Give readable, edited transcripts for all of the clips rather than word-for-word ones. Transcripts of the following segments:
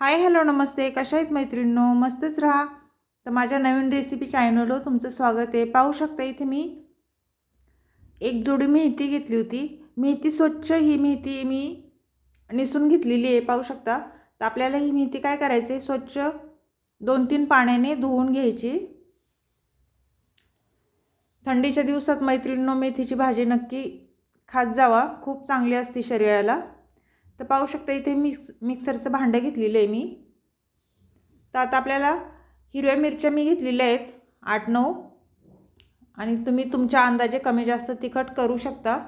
Hi hello नमस्ते, कशा आहेत मैत्रिणींनो? मस्तच राहा. तर माझ्या नवीन रेसिपी चॅनलवर तुमचं स्वागत आहे. पाहू शकता इथे मी एक जोडी मेथी घेतली होती. मेथी स्वच्छ ही मेथी मी निसून घेतलेली आहे, पाहू शकता. तर आपल्याला ही मेथी काय करायचं आहे, स्वच्छ 2-3 पाण्याने धुवून घ्यायची. थंडीच्या दिवसात मैत्रिणींनो मेथीची भाजी नक्की खात जावा, खूप चांगली असते शरीराला. तर पाहू शकता इथे मिक्सरचं भांडं घेतलेलं आहे मी. तर आता आपल्याला हिरव्या मिरच्या मी घेतलेल्या आहेत 8-9, आणि तुम्ही तुमच्या अंदाजे कमी जास्त तिखट करू शकता.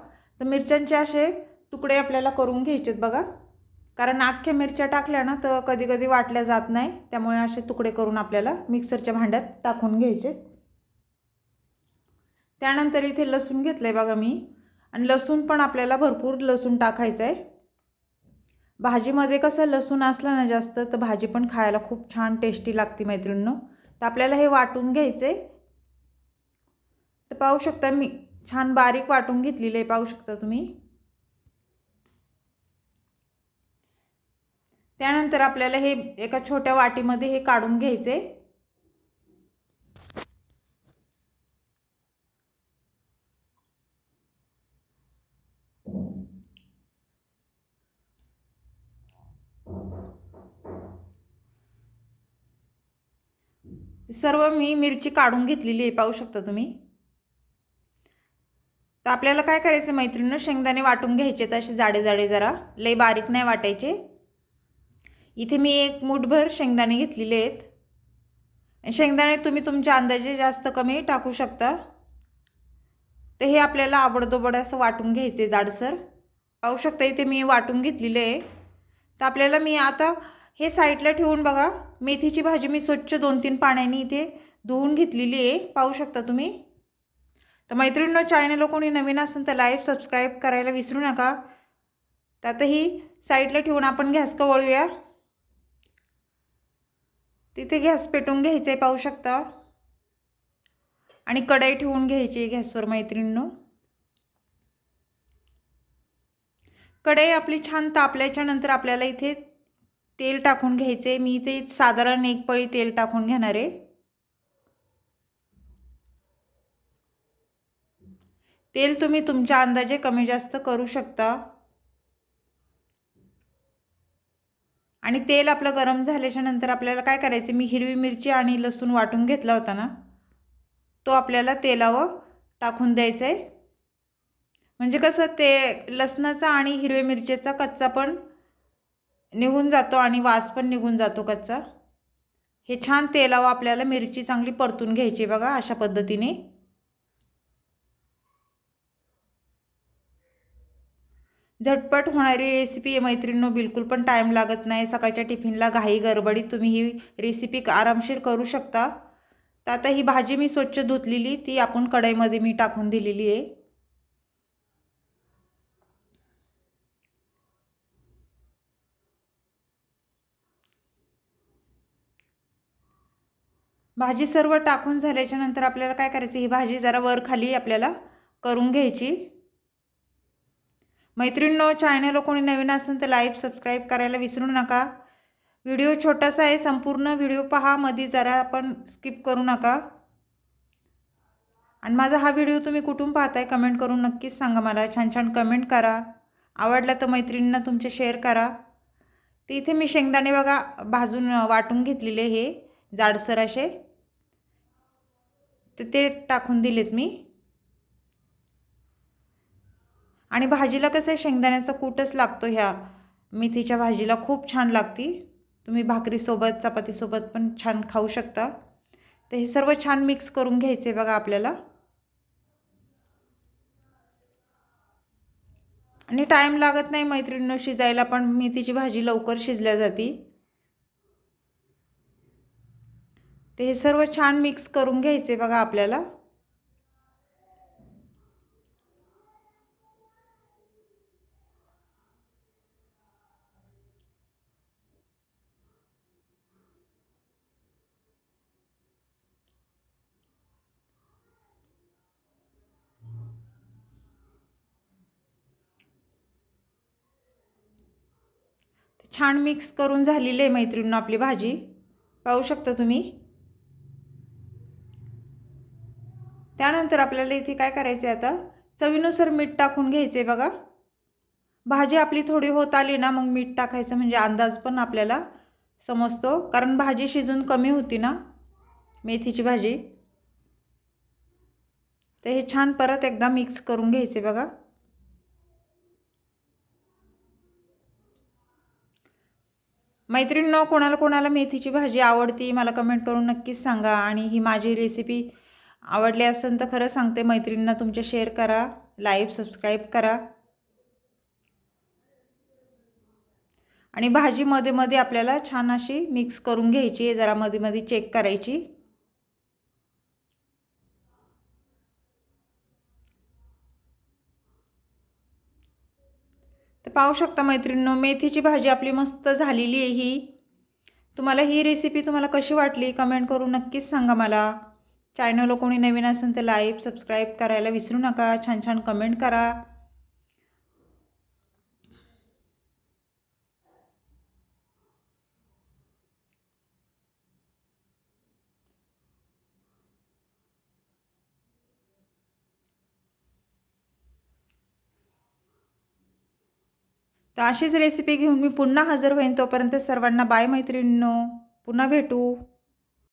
तर मिरच्यांचे असे तुकडे आपल्याला करून घ्यायचे आहेत बघा, कारण अख्ख्या मिरच्या टाकल्या ना तर कधी कधी वाटल्या जात नाही, त्यामुळे असे तुकडे करून आपल्याला मिक्सरच्या भांड्यात टाकून घ्यायचे. त्यानंतर इथे लसूण घेतलं आहे बघा मी, आणि लसूण पण आपल्याला भरपूर लसूण टाकायचं आहे. भाजीमध्ये कसं लसूण असला ना जास्त तर भाजी पण खायला खूप छान टेस्टी लागते मैत्रिणींनो. तर आपल्याला हे वाटून घ्यायचं आहे. तर पाहू शकता मी छान बारीक वाटून घेतलेलं आहे, पाहू शकता तुम्ही. त्यानंतर आपल्याला हे एका छोट्या वाटीमध्ये हे काढून घ्यायचे. सर्व मी मिरची काढून घेतलेली आहे, पाहू शकता तुम्ही. तर आपल्याला काय करायचं मैत्रिणींनो, शेंगदाणे वाटून घ्यायचे, तसे जाडे जाडे, जरा लई बारीक नाही वाटायचे. इथे मी एक मूठभर शेंगदाणे घेतलेले आहेत. शेंगदाणे तुम्ही तुमच्या अंदाजे जास्त कमी टाकू शकता. तर हे आपल्याला आबडधोबड असं वाटून घ्यायचे जाडसर, पाहू शकता इथे मी वाटून घेतलेले आहे. तर आपल्याला मी आता हे साईडला ठेवून बघा, मेथीची भाजी मी स्वच्छ 2-3 पाण्याने इथे धुवून घेतलेली आहे, पाहू शकता तुम्ही. तर मैत्रिणींनो, चॅनल कोणी नवीन असेल तर लाईक सबस्क्राईब करायला विसरू नका. तर आता ही साईडला ठेवून आपण गॅस वळूया. तिथे गॅस पेटवून घ्यायचे, पाहू शकता, आणि कढई ठेवून घ्यायची गॅसवर मैत्रिणींनो. कढई आपली छान तापल्याच्या नंतर आपल्याला इथे तेल टाकून घ्यायचे. मी इथे साधारण 1 पळी तेल टाकून घेणार आहे. तेल तुम्ही तुमच्या अंदाजे कमी जास्त करू शकता. आणि तेल आपलं गरम झाल्याच्या नंतर आपल्याला काय करायचं, मी हिरवी मिरची आणि लसूण वाटून घेतला होता ना, तो आपल्याला तेलावर टाकून द्यायचा आहे. म्हणजे कसं ते लसणाचा आणि हिरव्या मिरचीचा कच्चा पण निघून जातो आणि वास पण निघून जातो कच्चा. हे छान तेलावर आपल्याला मिरची चांगली परतून घ्यायची बघा, अशा पद्धतीने. झटपट होणारी रेसिपी आहे मैत्रिणींनो, बिलकुल पण टाईम लागत नाही. सकाळच्या टिफिनला घाई गडबडीत तुम्ही ही रेसिपी आरामशीर करू शकता. तर आता ही भाजी मी स्वच्छ धुतलेली ती आपण कढईमध्ये मी टाकून दिलेली आहे. भाजी सर्व टाकून झाल्याच्या नंतर आपल्याला काय करायचं, ही भाजी जरा वर खाली आपल्याला करून घ्यायची. मैत्रिणींनो, चॅनल कोणी नवीन असेल तर लाईक सबस्क्राईब करायला विसरू नका. व्हिडिओ छोटासा आहे, संपूर्ण व्हिडिओ पहा, मध्ये जरा आपण स्किप करू नका. आणि माझा हा व्हिडिओ तुम्ही कुठून पाहताय कमेंट करून नक्कीच सांगा मला. छान छान कमेंट करा. आवडला तर मैत्रिणींना तुमच्या शेअर करा. तर इथे मी शेंगदाणे बघा भाजून वाटून घेतलेले, हे जाडसर असे, तर ते टाकून दिलेत मी. आणि भाजीला कसं आहे, शेंगदाण्याचा कूटच लागतो ह्या मेथीच्या भाजीला, खूप छान लागती. तुम्ही भाकरीसोबत चपातीसोबत पण छान खाऊ शकता. तर हे सर्व छान मिक्स करून घ्यायचे बघा आपल्याला. आणि टाईम लागत नाही मैत्रिणींनो शिजायला, पण मेथीची भाजी लवकर शिजल्या जाते. ते हे सर्व छान मिक्स करून घ्यायचे बघा आपल्याला. छान मिक्स करून झालेली आहे मैत्रिणींनो आपली भाजी, पाहू शकता तुम्ही। त्यानंतर आपल्याला इथे काय करायचं आहे, आता चवीनुसार मीठ टाकून घ्यायचं आहे बघा। भाजी आपली थोडी होत आली ना, मग मीठ टाकायचं, म्हणजे अंदाज पण आपल्याला समजतो, कारण भाजी शिजून कमी होती ना मेथीची भाजी। तर हे छान परत एकदा मिक्स करून घ्यायचे बघा। मैत्रिणींनो, कोणाला कोणाला मेथीची भाजी आवडती मला कमेंट करून नक्कीच सांगा। आणि ही माझी रेसिपी आवडली असेल तर खरं सांगते मैत्रिणींना तुमच्या शेअर करा, लाईव्ह सबस्क्राईब करा। आणि भाजी मध्ये मध्ये आपल्याला छान अशी मिक्स करून घ्यायची आहे, जरा मध्ये मध्ये चेक करायची। तर पाहू शकता मैत्रिणींनो, मेथीची भाजी आपली मस्त झालेली आहे ही। तुम्हाला ही रेसिपी कशी वाटली कमेंट करून नक्कीच सांगा मला। चॅनलला कोणी नवीन असेल तर लाईक सबस्क्राईब करायला विसरू नका, छान छान कमेंट करा। तर अशीच रेसिपी घेऊन मी पुन्हा हजर होईन, तोपर्यंत सर्वांना बाय मैत्रिणींनो, पुन्हा भेटू।